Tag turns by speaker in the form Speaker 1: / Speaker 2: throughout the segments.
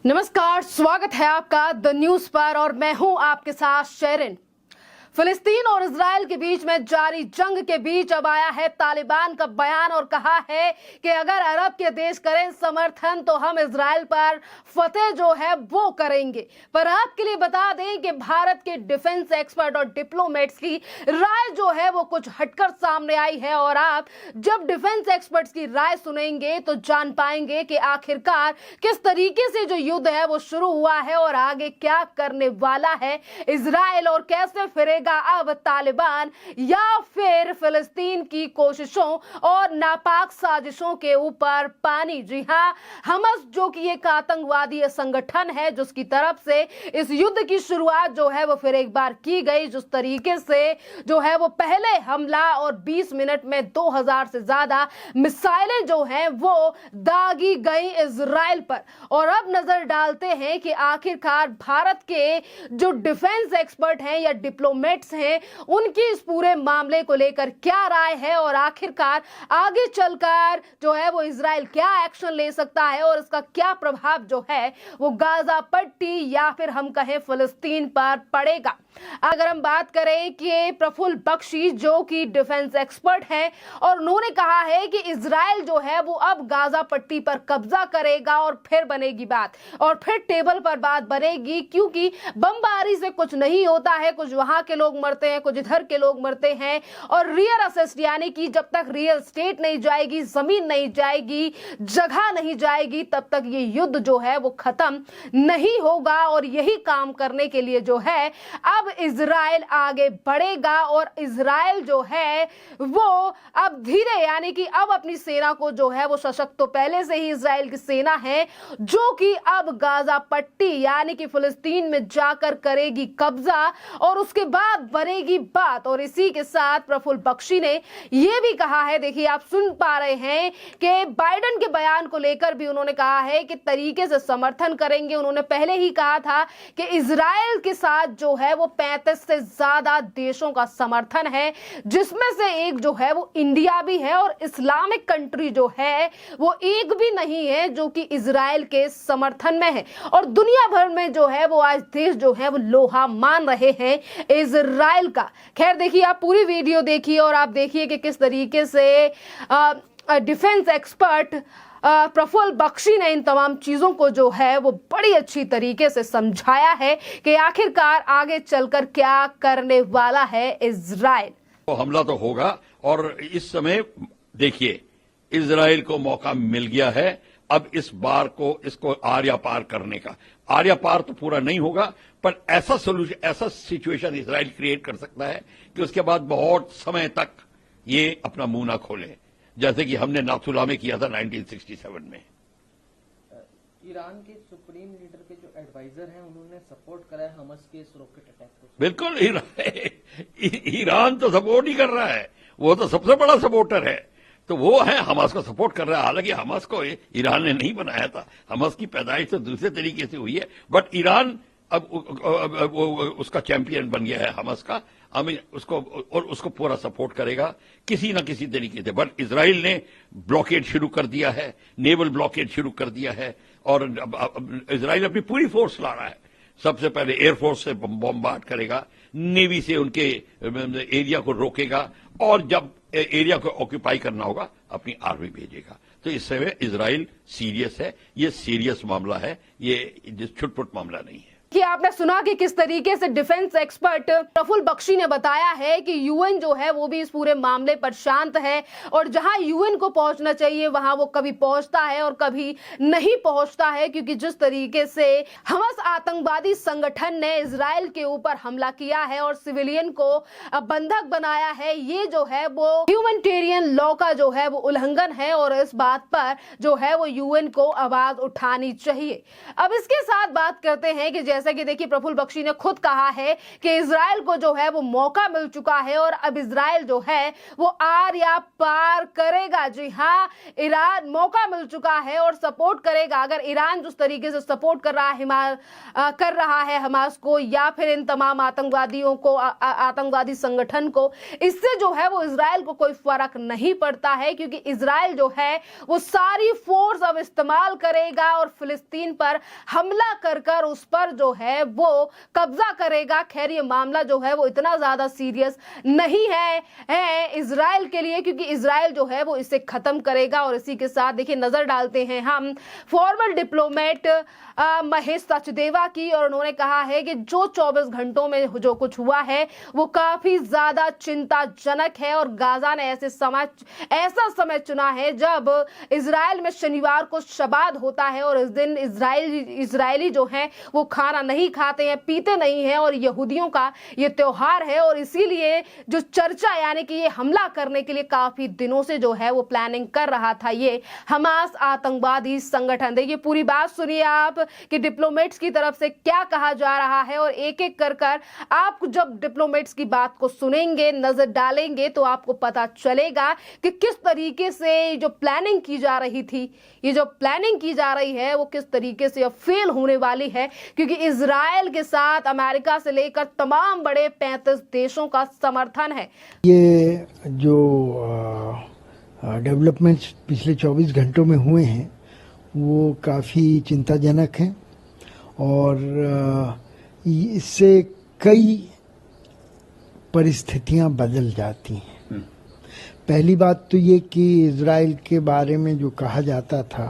Speaker 1: नमस्कार, स्वागत है आपका द न्यूज पर और मैं हूं आपके साथ शेरिन। फिलिस्तीन और इजराइल के बीच में जारी जंग के बीच अब आया है तालिबान का बयान और कहा है कि अगर अरब के देश करें समर्थन तो हम इजराइल पर फतेह जो है वो करेंगे। पर आपके लिए बता दें कि भारत के डिफेंस एक्सपर्ट और डिप्लोमेट्स की राय जो है वो कुछ हटकर सामने आई है और आप जब डिफेंस एक्सपर्ट्स की राय सुनेंगे तो जान पाएंगे कि आखिरकार किस तरीके से जो युद्ध है वो शुरू हुआ है और आगे क्या करने वाला है इजराइल और कैसे फिरेगा अब तालिबान या फिर फिलिस्तीन की कोशिशों और नापाक साजिशों के ऊपर पानी। जी हां, हमास जो कि एक आतंकवादी संगठन है जिसकी तरफ से इस युद्ध की शुरुआत जो है वो फिर एक बार की गई, जिस तरीके से जो है वो पहले हमला और 20 मिनट में 2000 से ज्यादा मिसाइलें जो हैं वो दागी गई इजराइल पर। और अब नजर डालते हैं कि आखिरकार भारत के जो डिफेंस एक्सपर्ट हैं या डिप्लोमेट्स हैं उनकी इस पूरे मामले को लेकर क्या राय है और आखिरकार आगे चलकर जो है वो इजराइल क्या एक्शन ले सकता है और इसका क्या प्रभाव जो है वो गाजा पट्टी या फिर हम कहें फिलिस्तीन पर पड़ेगा। अगर हम बात करें कि प्रफुल्ल बख्शी जो कि डिफेंस एक्सपर्ट हैं और उन्होंने कहा है कि इजराइल जो है वो अब गाजा पट्टी पर कब्जा करेगा और फिर बनेगी बात और फिर टेबल पर बात बनेगी, क्योंकि बमबारी से कुछ नहीं होता है, कुछ वहां के लोग मरते हैं, कुछ इधर के लोग मरते हैं और रियल असेस्ट यानी कि जब तक रियल स्टेट नहीं जाएगी, जमीन नहीं जाएगी, जगह नहीं जाएगी, तब तक ये युद्ध जो है वो खत्म नहीं होगा। और यही काम करने के लिए जो है अब इजराइल आगे बढ़ेगा और इजराइल जो है वो अब धीरे यानी कि अब अपनी सेना को जो है वो सशक्त, तो पहले से ही इजराइल की सेना है जो कि अब गाजा पट्टी यानी कि फिलिस्तीन में जाकर करेगी कब्जा और उसके बाद बनेगी बात। और इसी के साथ प्रफुल्ल बख्शी ने यह भी कहा है, देखिए आप सुन पा रहे हैं कि बाइडेन के बयान को लेकर भी उन्होंने कहा है कि तरीके से समर्थन करेंगे। उन्होंने पहले ही कहा था कि इजराइल के साथ जो है वो 35 से ज्यादा देशों का समर्थन है, जिसमें से एक जो है वो इंडिया भी है और इस्लामिक कंट्री जो है वो एक भी नहीं है जो कि इजराइल के समर्थन में है। और दुनिया भर में जो है वो आज देश जो है वो लोहा मान रहे हैं इजराइल का। खैर देखिए, आप पूरी वीडियो देखिए और आप देखिए कि किस तरीके से डिफेंस एक्सपर्ट प्रफुल्ल बख्शी ने इन तमाम चीजों को जो है वो बड़ी अच्छी तरीके से समझाया है कि आखिरकार आगे चलकर क्या करने वाला है इजराइल।
Speaker 2: तो हमला तो होगा और इस समय देखिए इजराइल को मौका मिल गया है अब इस बार को इसको आर्या पार करने का। आर्या पार तो पूरा नहीं होगा पर ऐसा सोल्यूशन, ऐसा सिचुएशन इजराइल क्रिएट कर सकता है कि उसके बाद बहुत समय तक ये अपना मुंह ना खोले, जैसे कि हमने नाथुला में किया था 1967 में।
Speaker 3: ईरान के सुप्रीम लीडर के जो एडवाइजर हैं उन्होंने सपोर्ट करा है हमास के इस रॉकेट अटैक को।
Speaker 2: बिल्कुल, ईरान तो सपोर्ट ही कर रहा है, वो तो सबसे बड़ा सपोर्टर है, तो वो है हमास को सपोर्ट कर रहा है। हालांकि हमास को ईरान ने नहीं बनाया था, हमास की पैदाइश तो दूसरे तरीके से हुई है, बट ईरान अब उसका चैंपियन बन गया है हमास का। उसको पूरा सपोर्ट करेगा किसी ना किसी तरीके से। बट इजराइल ने ब्लॉकेड शुरू कर दिया है, नेवल ब्लॉकेड शुरू कर दिया है और इजराइल अपनी पूरी फोर्स ला रहा है। सबसे पहले एयरफोर्स से बॉम्बार्ड करेगा, नेवी से उनके एरिया को रोकेगा और जब एरिया को ऑक्यूपाई करना होगा अपनी आर्मी भेजेगा। तो इस समय इजराइल सीरियस है, ये सीरियस मामला है, ये छुटपुट मामला नहीं है।
Speaker 1: कि आपने सुना कि किस तरीके से डिफेंस एक्सपर्ट प्रफुल्ल बख्शी ने बताया है कि यूएन जो है वो भी इस पूरे मामले पर शांत है और जहां यूएन को पहुंचना चाहिए वहां वो कभी पहुंचता है और कभी नहीं पहुंचता है, क्योंकि जिस तरीके से हमास आतंकवादी संगठन ने इजराइल के ऊपर हमला किया है और सिविलियन को बंधक बनाया है, ये जो है वो ह्यूमैनिटेरियन लॉ का जो है वो उल्लंघन है और इस बात पर जो है वो यूएन को आवाज उठानी चाहिए। अब इसके साथ बात करते हैं कि जैसे कि देखिए प्रफुल्ल बख्शी ने खुद कहा है कि इजराइल को जो है वो मौका मिल चुका है और अब इजराइल जो है वो आर या पार करेगा। जी हाँ, ईरान मौका मिल चुका है और सपोर्ट करेगा। अगर ईरान जिस तरीके से सपोर्ट कर रहा है हमास को या फिर इन तमाम आतंकवादियों को, आतंकवादी संगठन को, इससे जो है वो इजराइल को कोई फर्क नहीं पड़ता है, क्योंकि इजराइल जो है वो सारी फोर्स अब इस्तेमाल करेगा और फिलिस्तीन पर हमला कर कर उस पर जो है वो कब्जा करेगा। खैर ये मामला जो है वो इतना ज्यादा सीरियस नहीं है इजराइल के लिए, क्योंकि इजराइल जो है वो इसे खत्म करेगा। और इसी के साथ देखिए नजर डालते हैं हम फॉर्मल डिप्लोमेट महेश सचदेवा की, और उन्होंने कहा है कि जो 24 घंटों में जो कुछ हुआ है वो काफी ज्यादा चिंताजनक है और गाजा ने ऐसा समय चुना है जब इजराइल में शनिवार को शबाद होता है और इस दिन इजरायली जो हैं वो खाना नहीं खाते हैं, पीते नहीं हैं और यहूदियों का ये त्योहार है। और इसीलिए जो चर्चा यानी कि ये हमला करने के लिए काफी दिनों से जो है वो प्लानिंग कर रहा था ये हमास आतंकवादी संगठन। देखिए पूरी बात सुनिए आप कि डिप्लोमेट्स की तरफ से क्या कहा जा रहा है, और एक एक कर आप जब डिप्लोमेट्स की बात को सुनेंगे, नजर डालेंगे, तो आपको पता चलेगा कि किस तरीके से जो प्लानिंग की जा रही थी, ये जो प्लानिंग की जा रही है वो किस तरीके से फेल होने वाली है, क्योंकि इजराइल के साथ अमेरिका से लेकर तमाम बड़े 35 देशों का समर्थन है।
Speaker 4: ये जो डेवलपमेंट्स पिछले 24 घंटों में हुए हैं वो काफ़ी चिंताजनक हैं और इससे कई परिस्थितियां बदल जाती हैं। पहली बात तो ये कि इजराइल के बारे में जो कहा जाता था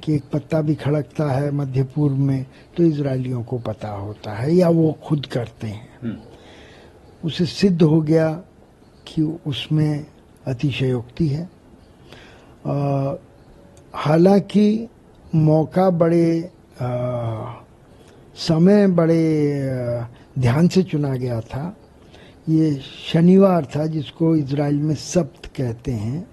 Speaker 4: कि एक पत्ता भी खड़कता है मध्य पूर्व में तो इजरायलियों को पता होता है या वो खुद करते हैं, उसे सिद्ध हो गया कि उसमें अतिशयोक्ति है। हालांकि मौका बड़े समय बड़े ध्यान से चुना गया था। ये शनिवार था जिसको इजराइल में सब्त कहते हैं,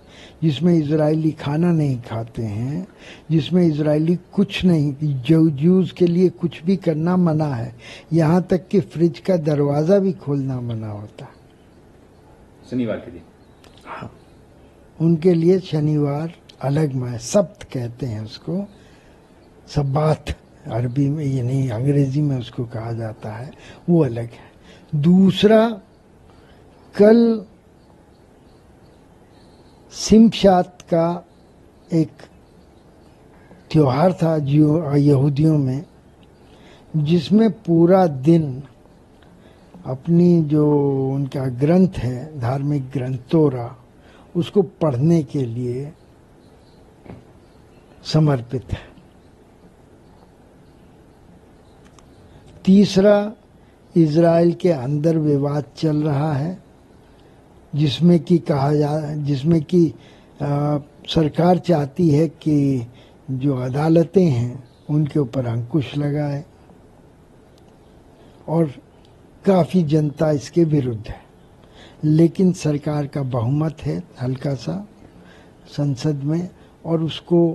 Speaker 4: जिसमें इजरायली खाना नहीं खाते हैं, जिसमें इजरायली कुछ नहीं, ज्यूज के लिए कुछ भी करना मना है, यहाँ तक कि फ्रिज का दरवाजा भी खोलना मना होता।
Speaker 5: शनिवार के दिन
Speaker 4: हाँ, उनके लिए शनिवार अलग में सब्त कहते हैं उसको, सब्बात अरबी में, ये नहीं अंग्रेजी में उसको कहा जाता है, वो अलग है। दूसरा, कल सिमशात का एक त्योहार था यहूदियों में, जिसमें पूरा दिन अपनी जो उनका ग्रंथ है, धार्मिक ग्रंथ तोरा, उसको पढ़ने के लिए समर्पित है। तीसरा, इजराइल के अंदर विवाद चल रहा है जिसमें कि सरकार चाहती है कि जो अदालतें हैं उनके ऊपर अंकुश लगाए और काफ़ी जनता इसके विरुद्ध है, लेकिन सरकार का बहुमत है हल्का सा संसद में और उसको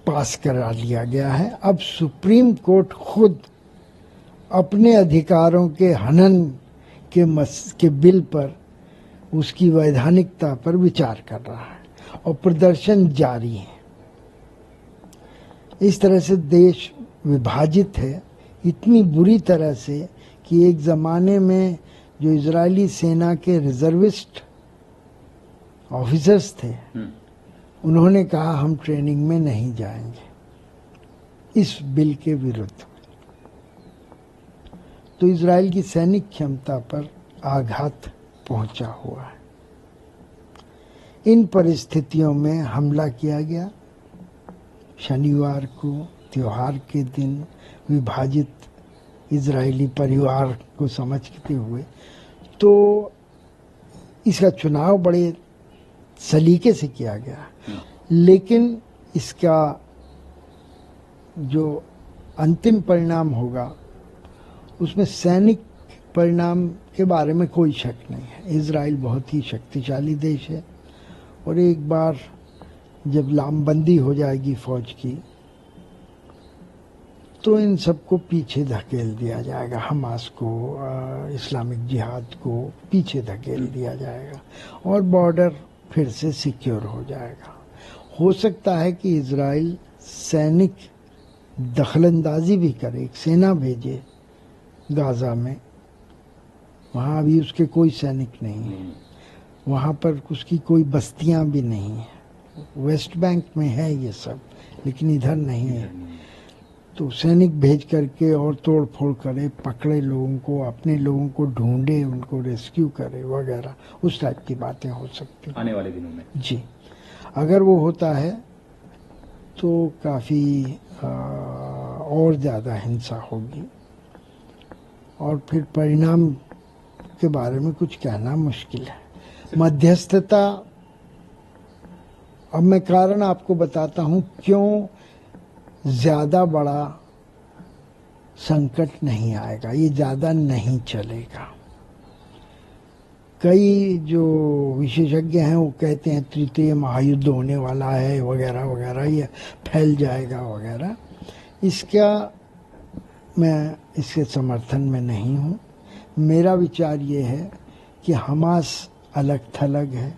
Speaker 4: पास करा लिया गया है। अब सुप्रीम कोर्ट खुद अपने अधिकारों के हनन के बिल पर, उसकी वैधानिकता पर विचार कर रहा है और प्रदर्शन जारी है। इस तरह से देश विभाजित है इतनी बुरी तरह से कि एक ज़माने में जो इजरायली सेना के रिजर्विस्ट ऑफिसर्स थे, उन्होंने कहा हम ट्रेनिंग में नहीं जाएंगे इस बिल के विरुद्ध। तो इजराइल की सैनिक क्षमता पर आघात पहुंचा हुआ है। इन परिस्थितियों में हमला किया गया शनिवार को, त्योहार के दिन, विभाजित इजरायली परिवार को समझते हुए। तो इसका चुनाव बड़े सलीके से किया गया, लेकिन इसका जो अंतिम परिणाम होगा उसमें सैनिक परिणाम के बारे में कोई शक नहीं है। इजराइल बहुत ही शक्तिशाली देश है और एक बार जब लामबंदी हो जाएगी फौज की तो इन सबको पीछे धकेल दिया जाएगा, हमास को, इस्लामिक जिहाद को पीछे धकेल दिया जाएगा और बॉर्डर फिर से सिक्योर हो जाएगा। हो सकता है कि इजराइल सैनिक दखलंदाजी भी करे, एक सेना भेजे गाजा में। वहाँ अभी उसके कोई सैनिक नहीं है, वहाँ पर उसकी कोई बस्तियाँ भी नहीं है। वेस्ट बैंक में है ये सब, लेकिन इधर नहीं है। तो सैनिक भेज करके और तोड़ फोड़ करे, पकड़े लोगों को, अपने लोगों को ढूंढे, उनको रेस्क्यू करे वगैरह, उस टाइप की बातें हो सकती
Speaker 5: आने वाले दिनों में।
Speaker 4: जी, अगर वो होता है तो काफ़ी और ज़्यादा हिंसा होगी और फिर परिणाम के बारे में कुछ कहना मुश्किल है। मध्यस्थता, अब मैं कारण आपको बताता हूँ क्यों ज्यादा बड़ा संकट नहीं आएगा, ये ज्यादा नहीं चलेगा। कई जो विशेषज्ञ हैं वो कहते हैं तृतीय महायुद्ध होने वाला है वगैरह वगैरह, ये फैल जाएगा वगैरह। इसका मैं इसके समर्थन में नहीं हूँ। मेरा विचार ये है कि हमास अलग थलग है,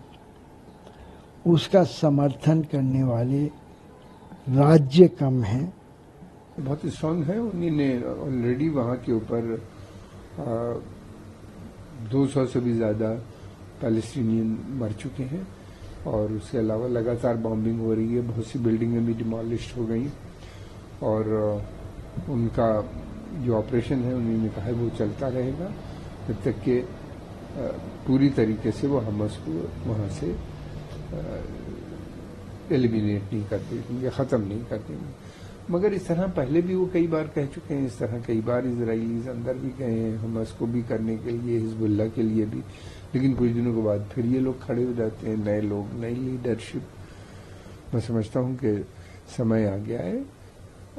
Speaker 4: उसका समर्थन करने वाले राज्य कम हैं।
Speaker 6: बहुत स्ट्रांग है। उन्हीं ने ऑलरेडी वहाँ के ऊपर 200 से भी ज़्यादा पैलेस्टीनियन मर चुके हैं और उसके अलावा लगातार बॉम्बिंग हो रही है। बहुत सी बिल्डिंगें भी डिमोलिश हो गई और उनका जो ऑपरेशन है उन्हीं ने कहा है वो चलता रहेगा जब तक कि पूरी तरीके से वो हमास को वहाँ से एलिमिनेट नहीं कर देंगे, ख़त्म नहीं कर देंगे। मगर इस तरह पहले भी वो कई बार कह चुके हैं, इस तरह कई बार इजराइलीज अंदर भी गए हैं हमास को भी करने के लिए, हिजबुल्लाह के लिए भी, लेकिन कुछ दिनों के बाद फिर ये लोग खड़े हो जाते हैं, नए लोग, नई लीडरशिप। मैं समझता हूँ कि समय आ गया है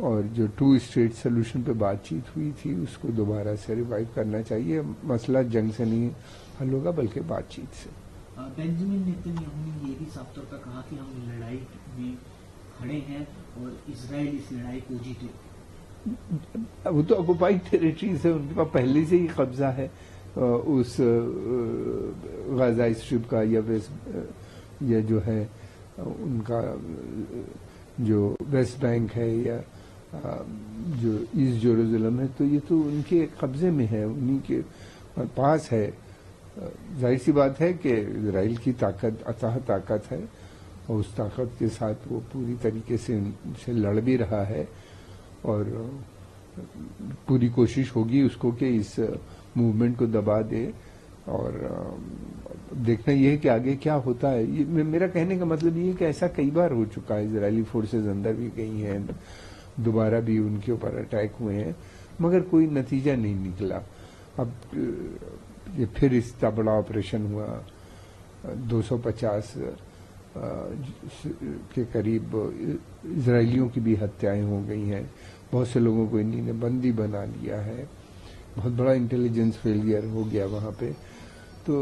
Speaker 6: और जो 2 स्टेट सोल्यूशन पे बातचीत हुई थी उसको दोबारा से रिवाइव करना चाहिए। मसला जंग से नहीं हल होगा बल्कि बातचीत से।
Speaker 7: बेंजामिन नेतन्याहू ने ये भी साफ तौर पर कहा कि हम लड़ाई में खड़े हैं और इजराइल इस लड़ाई को जीते।
Speaker 6: वो तो ऑक्युपाइड टेरिटरीज है, उनके पास पहले से ही कब्जा है उस गाजा स्ट्रिप का या जो है उनका जो वेस्ट बैंक है या जो ईस्ट जेरूसलम है, तो ये तो उनके कब्जे में है, उन्हीं के पास है। जाहिर सी बात है कि इजराइल की ताकत अथाह ताकत है और उस ताकत के साथ वो पूरी तरीके से लड़ भी रहा है और पूरी कोशिश होगी उसको कि इस मूवमेंट को दबा दे। और देखना यह है कि आगे क्या होता है। ये मेरा कहने का मतलब ये है कि ऐसा कई बार हो चुका है, इजरायली फोर्सेस अंदर भी गई हैं, दोबारा भी उनके ऊपर अटैक हुए हैं, मगर कोई नतीजा नहीं निकला। अब ये फिर इतना बड़ा ऑपरेशन हुआ, 250 के करीब इजरायलियों की भी हत्याएं हो गई हैं, बहुत से लोगों को इन्हीं ने बंदी बना लिया है, बहुत बड़ा इंटेलिजेंस फेलियर हो गया वहाँ पे। तो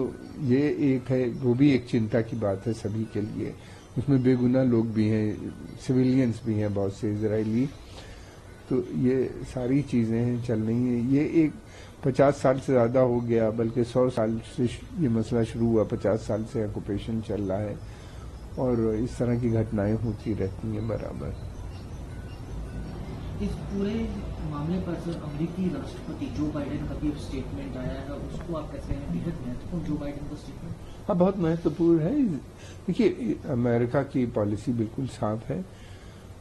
Speaker 6: ये एक है, वो भी एक चिंता की बात है सभी के लिए। उसमें बेगुनाह लोग भी हैं, सिविलियंस भी हैं बहुत से इजरायली। तो ये सारी चीज़ें चल रही हैं। ये एक 50 साल से ज़्यादा हो गया, बल्कि 100 साल से ये मसला शुरू हुआ, 50 साल से ऑक्युपेशन चल रहा है और इस तरह की घटनाएं होती रहती हैं बराबर।
Speaker 7: इस पूरे मामले पर सर अमेरिकी राष्ट्रपति जो बाइडेन का भी स्टेटमेंट आया है, उसको आप कैसे हैं? बेहद महत्वपूर्ण जो बाइडेन का स्टेटमेंट।
Speaker 6: हाँ, बहुत महत्वपूर्ण है। देखिए, अमेरिका की पॉलिसी बिल्कुल साफ है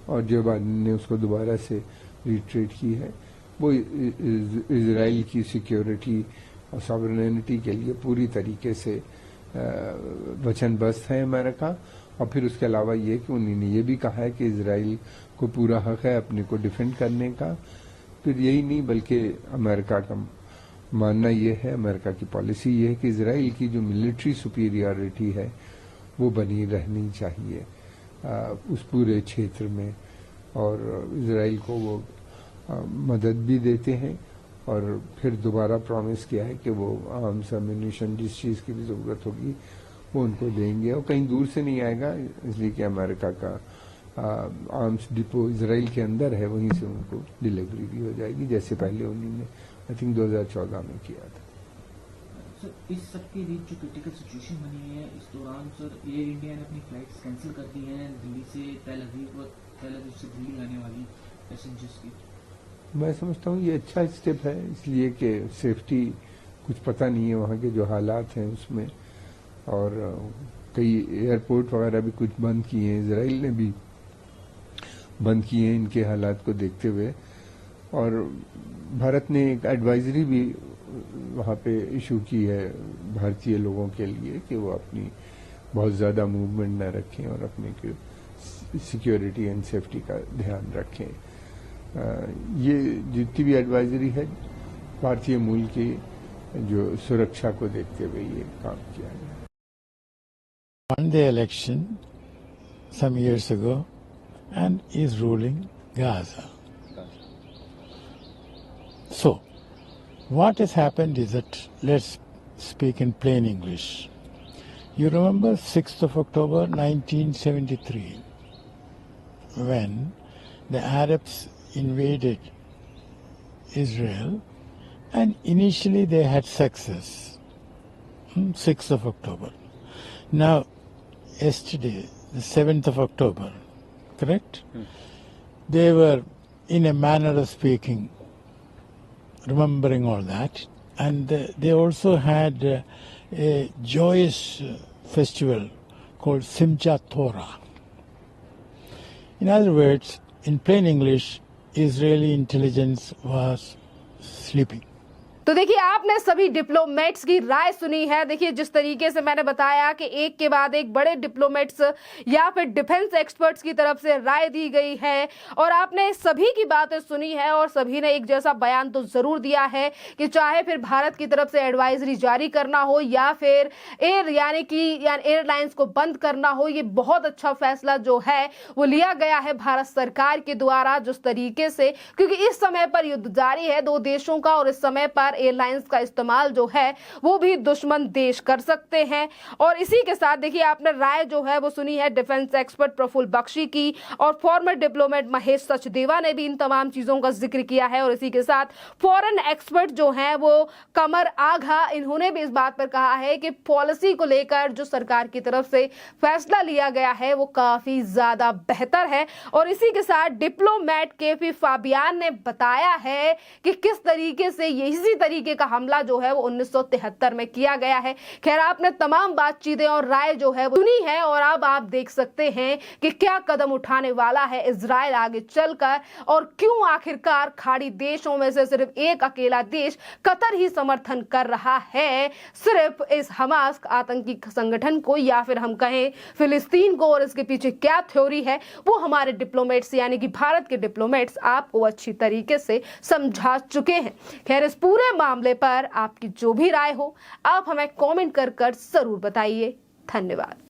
Speaker 6: और जो बाइडेन ने उसको दोबारा से रिट्रेट की है, वो इजराइल की सिक्योरिटी और सॉवरेनिटी के लिए पूरी तरीके से वचनबद्ध है अमेरिका। और फिर उसके अलावा ये कि उन्होंने ये भी कहा है कि इजराइल को पूरा हक है अपने को डिफेंड करने का। फिर यही नहीं बल्कि अमेरिका का मानना ये है, अमेरिका की पॉलिसी ये है कि इजराइल की जो मिलिट्री सुपीरियरिटी है वो बनी रहनी चाहिए उस पूरे क्षेत्र में। और इजराइल को वो मदद भी देते हैं और फिर दोबारा प्रॉमिस किया है कि वो आर्म्स एम्यूनिशन जिस चीज़ की भी ज़रूरत होगी वो उनको देंगे और कहीं दूर से नहीं आएगा, इसलिए कि अमेरिका का आर्म्स डिपो इसराइल के अंदर है, वहीं से उनको डिलीवरी भी हो जाएगी, जैसे पहले उन्होंने आई थिंक 2014 में किया था।
Speaker 7: सर इस सब के बीच जो क्रिटिकल सिचुएशन बनी है, इस दौरान सर एयर इंडिया ने अपनी फ्लाइट्स कैंसिल कर दी हैं दिल्ली से तेल अवीव और तेल अवीव से दिल्ली आने वाली पैसेंजर्स की। मैं
Speaker 6: समझता हूँ ये अच्छा स्टेप है, इसलिए कि सेफ्टी कुछ पता नहीं है वहाँ के जो हालात हैं उसमें, और कई एयरपोर्ट वगैरह भी कुछ बंद किए हैं, इसराइल ने भी बंद किए हैं इनके हालात को देखते हुए। और भारत ने एक एडवाइजरी भी वहाँ पे इशू की है भारतीय लोगों के लिए कि वो अपनी बहुत ज़्यादा मूवमेंट न रखें और अपने सिक्योरिटी एंड सेफ्टी का ध्यान रखें। ये जितनी भी एडवाइजरी है भारतीय मूल की जो सुरक्षा को देखते हुए ये काम किया गया।
Speaker 8: Won the election some years ago and is ruling Gaza. So, what has happened is that, let's speak in plain English. You remember 6th of October 1973 when the Arabs invaded Israel, and initially they had success. 6th of October. Now, yesterday, the 7th of October, correct? They were, in a manner of speaking, remembering all that, and they also had a joyous festival called Simchat Torah. In other words, in plain English, Israeli intelligence was sleeping.
Speaker 1: तो देखिए आपने सभी diplomats की राय सुनी है। देखिए जिस तरीके से मैंने बताया कि एक के बाद एक बड़े डिप्लोमेट्स या फिर डिफेंस एक्सपर्ट्स की तरफ से राय दी गई है और आपने सभी की बातें सुनी है और सभी ने एक जैसा बयान तो जरूर दिया है कि चाहे फिर भारत की तरफ से एडवाइजरी जारी करना हो या फिर एयरलाइंस को बंद करना हो, ये बहुत अच्छा फैसला जो है वो लिया गया है भारत सरकार के द्वारा। जिस तरीके से, क्योंकि इस समय पर युद्ध जारी है दो देशों का और इस समय पर एयरलाइंस का इस्तेमाल जो है वो भी दुश्मन देश कर सकते हैं। और इसी के साथ देखिए आपने राय जो है वो सुनी है डिफेंस एक्सपर्ट प्रफुल्ल बख्शी की और फॉर्मर डिप्लोमेट महेश सचदेवा ने भी इन तमाम चीजों का जिक्र किया है। और इसी के साथ फॉरेन एक्सपर्ट जो हैं वो कमर आघा, इन्होंने भी इस बात पर कहा है कि पॉलिसी को लेकर जो सरकार की तरफ से फैसला लिया गया है वो काफी ज्यादा बेहतर है। और इसी के साथ डिप्लोमेट केपी फाबियान ने बताया है कि किस तरीके से इसी तरीके का हमला जो है वो 1973 में किया गया है। खैर आपने तमाम बातचीतें और राय जो है वो सुनी है और अब आप देख सकते हैं कि क्या कदम उठाने वाला है इजराइल आगे चलकर और क्यों आखिरकार खाड़ी देशों में से सिर्फ एक अकेला देश कतर ही समर्थन कर रहा है सिर्फ इस हमास आतंकी संगठन को, या फिर हम कहें फिलिस्तीन को। और इसके पीछे क्या थ्योरी है वो हमारे डिप्लोमेट्स यानी कि भारत के डिप्लोमेट्स आपको अच्छी तरीके से समझा चुके हैं। खैर इस पूरे मामले पर आपकी जो भी राय हो आप हमें कमेंट कर जरूर बताइए। धन्यवाद।